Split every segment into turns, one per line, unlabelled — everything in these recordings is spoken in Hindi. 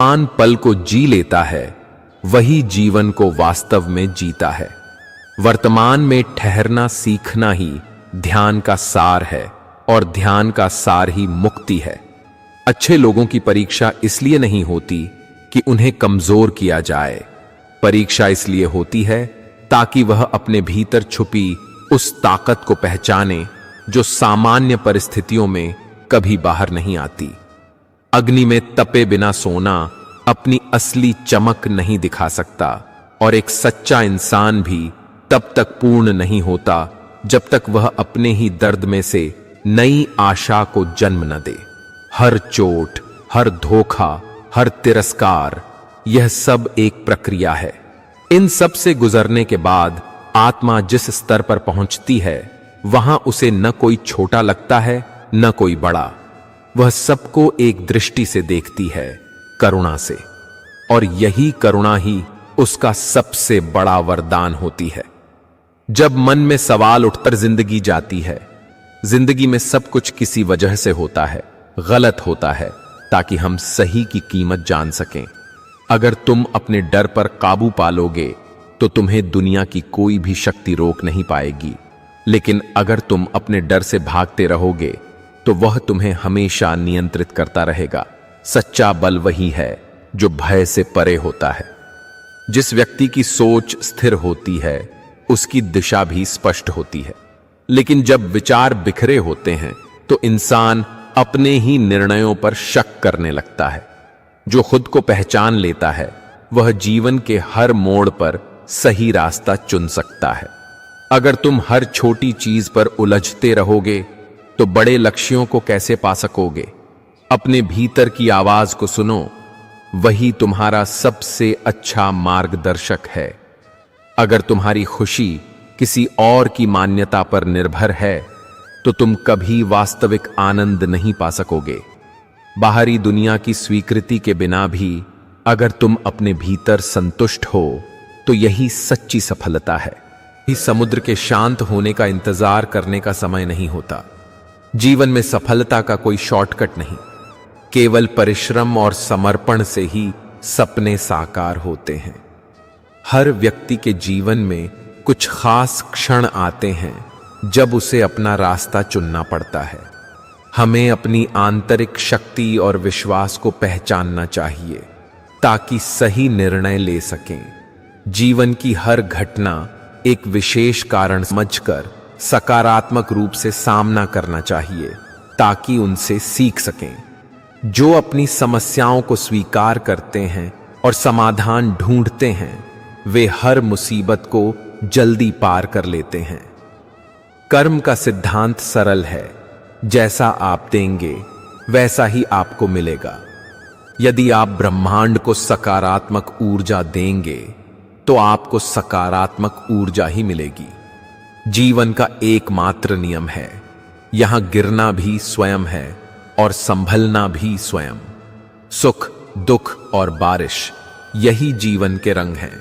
वर्तमान पल को जी लेता है वही जीवन को वास्तव में जीता है। वर्तमान में ठहरना सीखना ही ध्यान का सार है और ध्यान का सार ही मुक्ति है। अच्छे लोगों की परीक्षा इसलिए नहीं होती कि उन्हें कमजोर किया जाए, परीक्षा इसलिए होती है ताकि वह अपने भीतर छुपी उस ताकत को पहचाने जो सामान्य परिस्थितियों में कभी बाहर नहीं आती। अग्नि में तपे बिना सोना अपनी असली चमक नहीं दिखा सकता और एक सच्चा इंसान भी तब तक पूर्ण नहीं होता जब तक वह अपने ही दर्द में से नई आशा को जन्म न दे। हर चोट, हर धोखा, हर तिरस्कार, यह सब एक प्रक्रिया है। इन सब से गुजरने के बाद आत्मा जिस स्तर पर पहुंचती है वहां उसे न कोई छोटा लगता है न कोई बड़ा। वह सबको एक दृष्टि से देखती है, करुणा से, और यही करुणा ही उसका सबसे बड़ा वरदान होती है। जब मन में सवाल उठकर जिंदगी जाती है, जिंदगी में सब कुछ किसी वजह से होता है, गलत होता है, ताकि हम सही की कीमत जान सकें। अगर तुम अपने डर पर काबू पालोगे तो तुम्हें दुनिया की कोई भी शक्ति रोक नहीं पाएगी, लेकिन अगर तुम अपने डर से भागते रहोगे तो वह तुम्हें हमेशा नियंत्रित करता रहेगा। सच्चा बल वही है जो भय से परे होता है। जिस व्यक्ति की सोच स्थिर होती है उसकी दिशा भी स्पष्ट होती है, लेकिन जब विचार बिखरे होते हैं तो इंसान अपने ही निर्णयों पर शक करने लगता है। जो खुद को पहचान लेता है वह जीवन के हर मोड़ पर सही रास्ता चुन सकता है। अगर तुम हर छोटी चीज पर उलझते रहोगे तो बड़े लक्ष्यों को कैसे पा सकोगे? अपने भीतर की आवाज को सुनो, वही तुम्हारा सबसे अच्छा मार्गदर्शक है। अगर तुम्हारी खुशी किसी और की मान्यता पर निर्भर है तो तुम कभी वास्तविक आनंद नहीं पा सकोगे। बाहरी दुनिया की स्वीकृति के बिना भी अगर तुम अपने भीतर संतुष्ट हो तो यही सच्ची सफलता है। इस समुद्र के शांत होने का इंतजार करने का समय नहीं होता। जीवन में सफलता का कोई शॉर्टकट नहीं, केवल परिश्रम और समर्पण से ही सपने साकार होते हैं। हर व्यक्ति के जीवन में कुछ खास क्षण आते हैं जब उसे अपना रास्ता चुनना पड़ता है। हमें अपनी आंतरिक शक्ति और विश्वास को पहचानना चाहिए ताकि सही निर्णय ले सकें। जीवन की हर घटना एक विशेष कारण समझकर सकारात्मक रूप से सामना करना चाहिए ताकि उनसे सीख सकें। जो अपनी समस्याओं को स्वीकार करते हैं और समाधान ढूंढते हैं वे हर मुसीबत को जल्दी पार कर लेते हैं। कर्म का सिद्धांत सरल है, जैसा आप देंगे वैसा ही आपको मिलेगा। यदि आप ब्रह्मांड को सकारात्मक ऊर्जा देंगे तो आपको सकारात्मक ऊर्जा ही मिलेगी। जीवन का एकमात्र नियम है, यहां गिरना भी स्वयं है और संभलना भी स्वयं। सुख, दुख और बारिश यही जीवन के रंग हैं।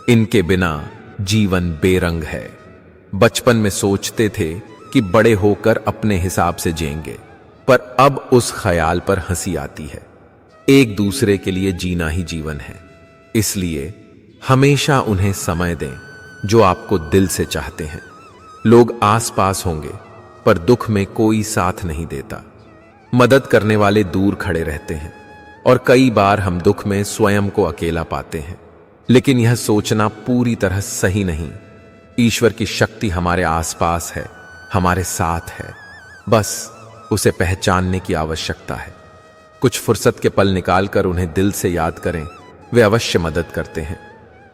इनके बिना जीवन बेरंग है। बचपन में सोचते थे कि बड़े होकर अपने हिसाब से जिएंगे, पर अब उस ख्याल पर हंसी आती है। एक दूसरे के लिए जीना ही जीवन है, इसलिए हमेशा उन्हें समय दें जो आपको दिल से चाहते हैं। लोग आसपास होंगे पर दुख में कोई साथ नहीं देता। मदद करने वाले दूर खड़े रहते हैं और कई बार हम दुख में स्वयं को अकेला पाते हैं। लेकिन यह सोचना पूरी तरह सही नहीं। ईश्वर की शक्ति हमारे आसपास है, हमारे साथ है, बस उसे पहचानने की आवश्यकता है। कुछ फुर्सत के पल निकालकर उन्हें दिल से याद करें, वे अवश्य मदद करते हैं।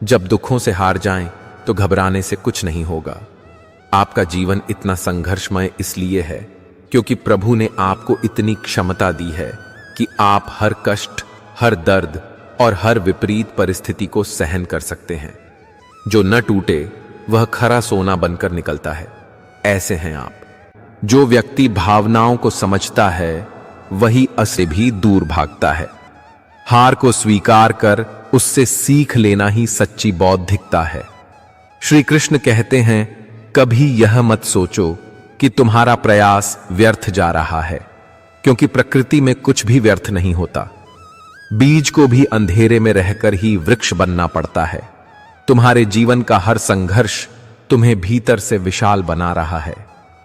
जब दुखों से हार जाएं तो घबराने से कुछ नहीं होगा। आपका जीवन इतना संघर्षमय इसलिए है क्योंकि प्रभु ने आपको इतनी क्षमता दी है कि आप हर कष्ट, हर दर्द और हर विपरीत परिस्थिति को सहन कर सकते हैं। जो न टूटे वह खरा सोना बनकर निकलता है, ऐसे हैं आप। जो व्यक्ति भावनाओं को समझता है वही असली भी दूर भागता है। हार को स्वीकार कर उससे सीख लेना ही सच्ची बौद्धिकता है। श्री कृष्ण कहते हैं, कभी यह मत सोचो कि तुम्हारा प्रयास व्यर्थ जा रहा है, क्योंकि प्रकृति में कुछ भी व्यर्थ नहीं होता। बीज को भी अंधेरे में रहकर ही वृक्ष बनना पड़ता है। तुम्हारे जीवन का हर संघर्ष तुम्हें भीतर से विशाल बना रहा है,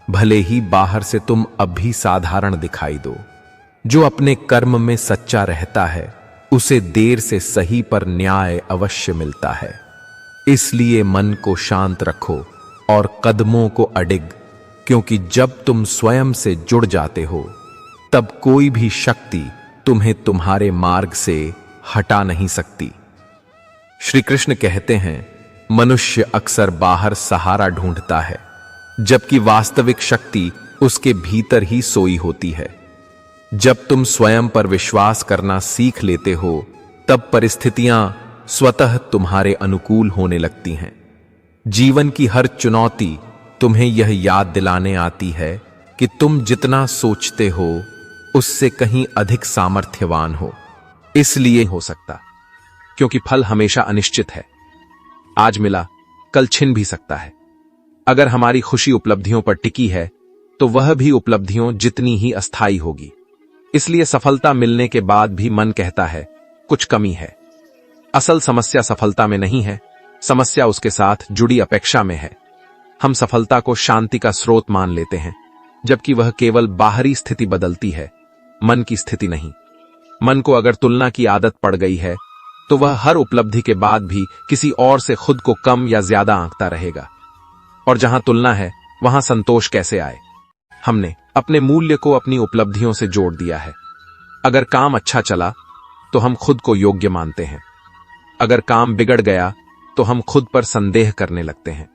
भले ही बाहर से तुम अब भी साधारण दिखाई दो। जो अपने कर्म में सच्चा रहता है उसे देर से सही पर न्याय अवश्य मिलता है। इसलिए मन को शांत रखो और कदमों को अडिग, क्योंकि जब तुम स्वयं से जुड़ जाते हो तब कोई भी शक्ति तुम्हें तुम्हारे मार्ग से हटा नहीं सकती। श्री कृष्ण कहते हैं, मनुष्य अक्सर बाहर सहारा ढूंढता है, जबकि वास्तविक शक्ति उसके भीतर ही सोई होती है। जब तुम स्वयं पर विश्वास करना सीख लेते हो तब परिस्थितियां स्वतः तुम्हारे अनुकूल होने लगती हैं। जीवन की हर चुनौती तुम्हें यह याद दिलाने आती है कि तुम जितना सोचते हो उससे कहीं अधिक सामर्थ्यवान हो। इसलिए हो सकता, क्योंकि फल हमेशा अनिश्चित है। आज मिला कल छिन भी सकता है। अगर हमारी खुशी उपलब्धियों पर टिकी है तो वह भी उपलब्धियों जितनी ही अस्थायी होगी। इसलिए सफलता मिलने के बाद भी मन कहता है कुछ कमी है। असल समस्या सफलता में नहीं है, समस्या उसके साथ जुड़ी अपेक्षा में है। हम सफलता को शांति का स्रोत मान लेते हैं, जबकि वह केवल बाहरी स्थिति बदलती है, मन की स्थिति नहीं। मन को अगर तुलना की आदत पड़ गई है तो वह हर उपलब्धि के बाद भी किसी और से खुद को कम या ज्यादा आंकता रहेगा। और जहां तुलना है वहां संतोष कैसे आए? हमने अपने मूल्य को अपनी उपलब्धियों से जोड़ दिया है। अगर काम अच्छा चला तो हम खुद को योग्य मानते हैं, अगर काम बिगड़ गया तो हम खुद पर संदेह करने लगते हैं।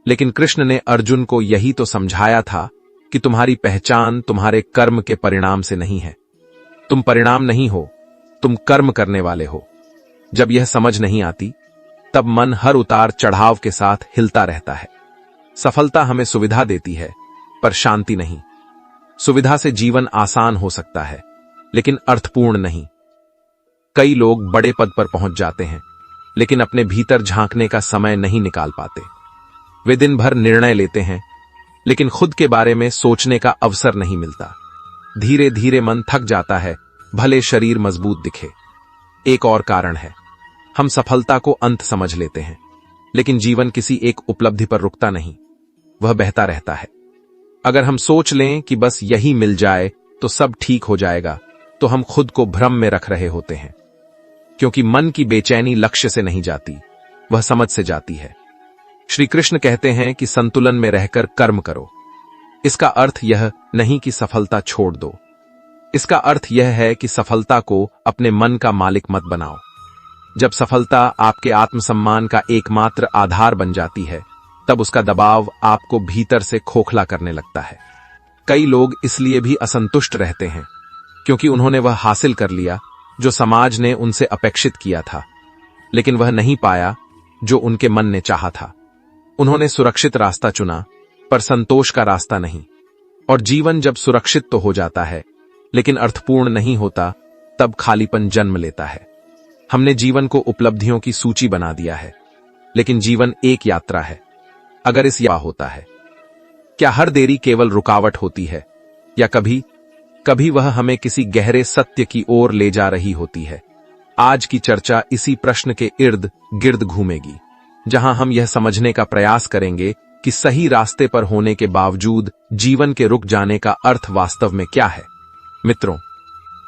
लेकिन कृष्ण ने अर्जुन को यही तो समझाया था कि तुम्हारी पहचान तुम्हारे कर्म के परिणाम से नहीं है। तुम परिणाम नहीं हो, तुम कर्म करने वाले हो। जब यह समझ नहीं आती तब मन हर उतार चढ़ाव के साथ हिलता रहता है। सफलता हमें सुविधा देती है पर शांति नहीं। सुविधा से जीवन आसान हो सकता है लेकिन अर्थपूर्ण नहीं। कई लोग बड़े पद पर पहुंच जाते हैं लेकिन अपने भीतर झांकने का समय नहीं निकाल पाते। वे दिन भर निर्णय लेते हैं लेकिन खुद के बारे में सोचने का अवसर नहीं मिलता। धीरे धीरे मन थक जाता है, भले शरीर मजबूत दिखे। एक और कारण है, हम सफलता को अंत समझ लेते हैं, लेकिन जीवन किसी एक उपलब्धि पर रुकता नहीं, वह बहता रहता है। अगर हम सोच लें कि बस यही मिल जाए तो सब ठीक हो जाएगा, तो हम खुद को भ्रम में रख रहे होते हैं। क्योंकि मन की बेचैनी लक्ष्य से नहीं जाती, वह समझ से जाती है। श्री कृष्ण कहते हैं कि संतुलन में रहकर कर्म करो। इसका अर्थ यह नहीं कि सफलता छोड़ दो। इसका अर्थ यह है कि सफलता को अपने मन का मालिक मत बनाओ। जब सफलता आपके आत्मसम्मान का एकमात्र आधार बन जाती है तब उसका दबाव आपको भीतर से खोखला करने लगता है। कई लोग इसलिए भी असंतुष्ट रहते हैं क्योंकि उन्होंने वह हासिल कर लिया जो समाज ने उनसे अपेक्षित किया था, लेकिन वह नहीं पाया जो उनके मन ने चाहा था। उन्होंने सुरक्षित रास्ता चुना पर संतोष का रास्ता नहीं। और जीवन जब सुरक्षित तो हो जाता है लेकिन अर्थपूर्ण नहीं होता, तब खालीपन जन्म लेता है। हमने जीवन को उपलब्धियों की सूची बना दिया है, लेकिन जीवन एक यात्रा है। अगर इस या होता है, क्या हर देरी केवल रुकावट होती है या कभी कभी वह हमें किसी गहरे सत्य की ओर ले जा रही होती है? आज की चर्चा इसी प्रश्न के इर्द गिर्द घूमेगी, जहां हम यह समझने का प्रयास करेंगे कि सही रास्ते पर होने के बावजूद जीवन के रुक जाने का अर्थ वास्तव में क्या है। मित्रों,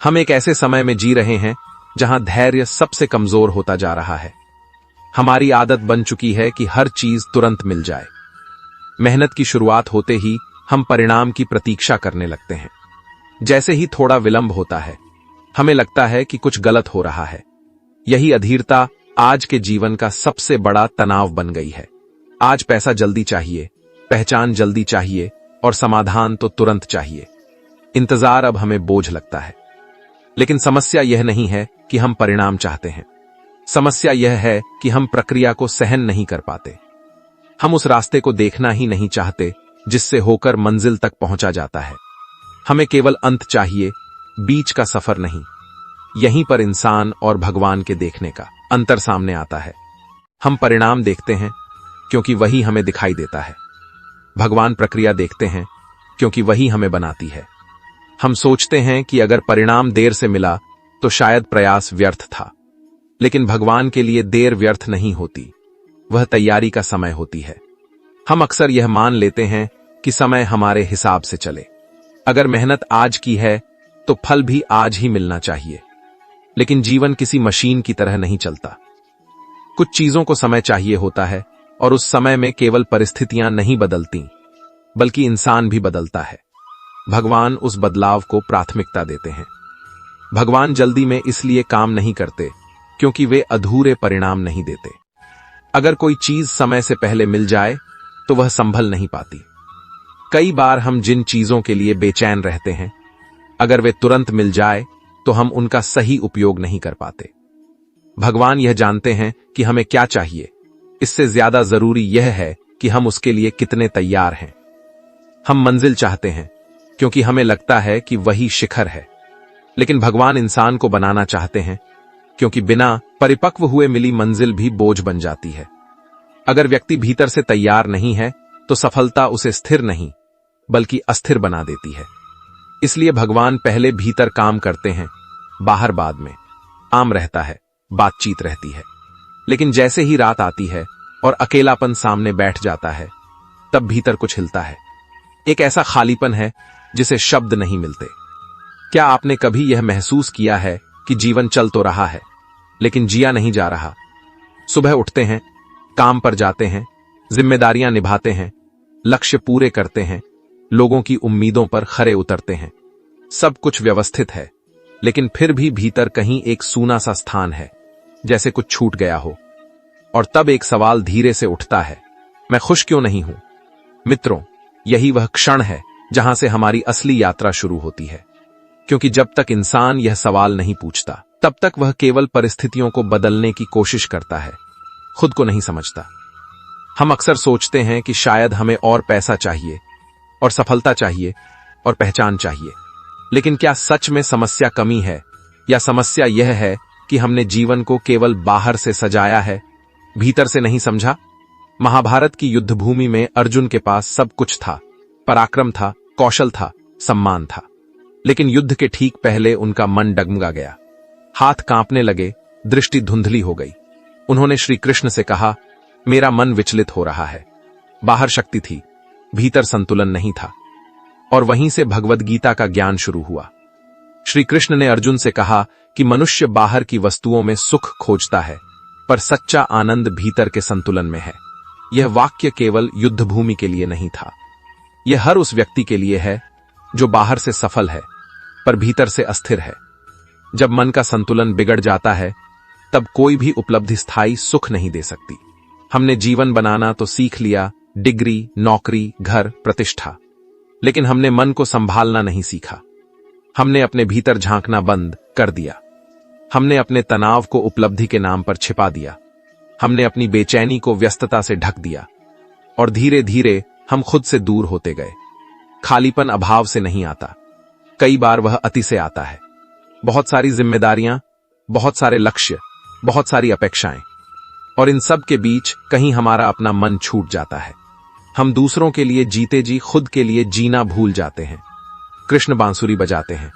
हम एक ऐसे समय में जी रहे हैं जहां धैर्य सबसे कमजोर होता जा रहा है। हमारी आदत बन चुकी है कि हर चीज तुरंत मिल जाए। मेहनत की शुरुआत होते ही हम परिणाम की प्रतीक्षा करने लगते हैं। जैसे ही थोड़ा विलंब होता है, हमें लगता है कि कुछ गलत हो रहा है। यही अधीरता आज के जीवन का सबसे बड़ा तनाव बन गई है। आज पैसा जल्दी चाहिए, पहचान जल्दी चाहिए और समाधान तो तुरंत चाहिए। इंतजार अब हमें बोझ लगता है। लेकिन समस्या यह नहीं है कि हम परिणाम चाहते हैं। समस्या यह है कि हम प्रक्रिया को सहन नहीं कर पाते। हम उस रास्ते को देखना ही नहीं चाहते जिससे होकर मंजिल तक पहुंचा जाता है। हमें केवल अंत चाहिए, बीच का सफर नहीं। यहीं पर इंसान और भगवान के देखने का अंतर सामने आता है। हम परिणाम देखते हैं क्योंकि वही हमें दिखाई देता है। भगवान प्रक्रिया देखते हैं क्योंकि वही हमें बनाती है। हम सोचते हैं कि अगर परिणाम देर से मिला तो शायद प्रयास व्यर्थ था। लेकिन भगवान के लिए देर व्यर्थ नहीं होती, वह तैयारी का समय होती है। हम अक्सर यह मान लेते हैं कि समय हमारे हिसाब से चले। अगर मेहनत आज की है तो फल भी आज ही मिलना चाहिए। लेकिन जीवन किसी मशीन की तरह नहीं चलता। कुछ चीजों को समय चाहिए होता है और उस समय में केवल परिस्थितियां नहीं बदलती, बल्कि इंसान भी बदलता है। भगवान उस बदलाव को प्राथमिकता देते हैं। भगवान जल्दी में इसलिए काम नहीं करते क्योंकि वे अधूरे परिणाम नहीं देते। अगर कोई चीज समय से पहले मिल जाए तो वह संभल नहीं पाती। कई बार हम जिन चीजों के लिए बेचैन रहते हैं, अगर वे तुरंत मिल जाए तो हम उनका सही उपयोग नहीं कर पाते। भगवान यह जानते हैं कि हमें क्या चाहिए, इससे ज्यादा जरूरी यह है कि हम उसके लिए कितने तैयार हैं। हम मंजिल चाहते हैं क्योंकि हमें लगता है कि वही शिखर है, लेकिन भगवान इंसान को बनाना चाहते हैं क्योंकि बिना परिपक्व हुए मिली मंजिल भी बोझ बन जाती है। अगर व्यक्ति भीतर से तैयार नहीं है तो सफलता उसे स्थिर नहीं बल्कि अस्थिर बना देती है। इसलिए भगवान पहले भीतर काम करते हैं, बाहर बाद में। आम रहता है, बातचीत रहती है, लेकिन जैसे ही रात आती है और अकेलापन सामने बैठ जाता है, तब भीतर कुछ हिलता है। एक ऐसा खालीपन है जिसे शब्द नहीं मिलते। क्या आपने कभी यह महसूस किया है कि जीवन चल तो रहा है लेकिन जिया नहीं जा रहा? सुबह उठते हैं, काम पर जाते हैं, जिम्मेदारियां निभाते हैं, लक्ष्य पूरे करते हैं, लोगों की उम्मीदों पर खरे उतरते हैं। सब कुछ व्यवस्थित है, लेकिन फिर भी भीतर कहीं एक सूना सा स्थान है, जैसे कुछ छूट गया हो। और तब एक सवाल धीरे से उठता है, मैं खुश क्यों नहीं हूं? मित्रों, यही वह क्षण है जहां से हमारी असली यात्रा शुरू होती है। क्योंकि जब तक इंसान यह सवाल नहीं पूछता, तब तक वह केवल परिस्थितियों को बदलने की कोशिश करता है, खुद को नहीं समझता। हम अक्सर सोचते हैं कि शायद हमें और पैसा चाहिए, और सफलता चाहिए, और पहचान चाहिए। लेकिन क्या सच में समस्या कमी है, या समस्या यह है कि हमने जीवन को केवल बाहर से सजाया है, भीतर से नहीं समझा? महाभारत की युद्धभूमि में अर्जुन के पास सब कुछ था, पराक्रम था, कौशल था, सम्मान था। लेकिन युद्ध के ठीक पहले उनका मन डगमगा गया, हाथ कांपने लगे, दृष्टि धुंधली हो गई। उन्होंने श्री कृष्ण से कहा, मेरा मन विचलित हो रहा है। बाहर शक्ति थी, भीतर संतुलन नहीं था। और वहीं से भगवद गीता का ज्ञान शुरू हुआ। श्री कृष्ण ने अर्जुन से कहा कि मनुष्य बाहर की वस्तुओं में सुख खोजता है, पर सच्चा आनंद भीतर के संतुलन में है। यह वाक्य केवल युद्धभूमि के लिए नहीं था, यह हर उस व्यक्ति के लिए है जो बाहर से सफल है पर भीतर से अस्थिर है। जब मन का संतुलन बिगड़ जाता है, तब कोई भी उपलब्धि स्थायी सुख नहीं दे सकती। हमने जीवन बनाना तो सीख लिया, डिग्री, नौकरी, घर, प्रतिष्ठा, लेकिन हमने मन को संभालना नहीं सीखा। हमने अपने भीतर झांकना बंद कर दिया। हमने अपने तनाव को उपलब्धि के नाम पर छिपा दिया। हमने अपनी बेचैनी को व्यस्तता से ढक दिया, और धीरे धीरे हम खुद से दूर होते गए। खालीपन अभाव से नहीं आता, कई बार वह अति से आता है। बहुत सारी जिम्मेदारियां, बहुत सारे लक्ष्य, बहुत सारी अपेक्षाएं, और इन सब के बीच कहीं हमारा अपना मन छूट जाता है। हम दूसरों के लिए जीते जी खुद के लिए जीना भूल जाते हैं। कृष्ण बांसुरी बजाते हैं।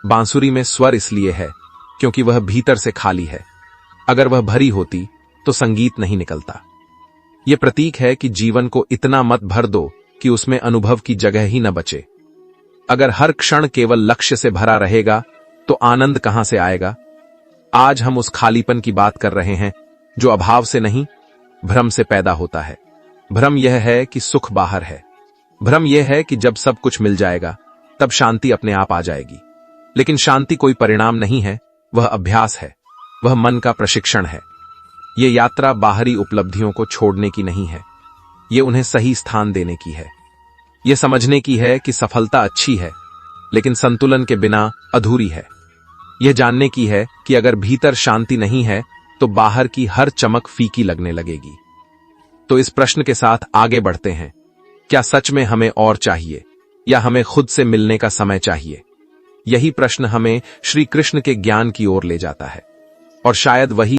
बांसुरी में स्वर इसलिए है क्योंकि वह भीतर से खाली है। अगर वह भरी होती तो संगीत नहीं निकलता। यह प्रतीक है कि जीवन को इतना मत भर दो कि उसमें अनुभव की जगह ही न बचे। अगर हर क्षण केवल लक्ष्य से भरा रहेगा तो आनंद कहां से आएगा? आज हम उस खालीपन की बात कर रहे हैं जो अभाव से नहीं, भ्रम से पैदा होता है। भ्रम यह है कि सुख बाहर है। भ्रम यह है कि जब सब कुछ मिल जाएगा तब शांति अपने आप आ जाएगी। लेकिन शांति कोई परिणाम नहीं है, वह अभ्यास है, वह मन का प्रशिक्षण है। यह यात्रा बाहरी उपलब्धियों को छोड़ने की नहीं है, यह उन्हें सही स्थान देने की है। यह समझने की है कि सफलता अच्छी है, लेकिन संतुलन के बिना अधूरी है। यह जानने की है कि अगर भीतर शांति नहीं है तो बाहर की हर चमक फीकी लगने लगेगी। तो इस प्रश्न के साथ आगे बढ़ते हैं, क्या सच में हमें और चाहिए, या हमें खुद से मिलने का समय चाहिए? यही प्रश्न हमें श्री कृष्ण के ज्ञान की ओर ले जाता है, और शायद वही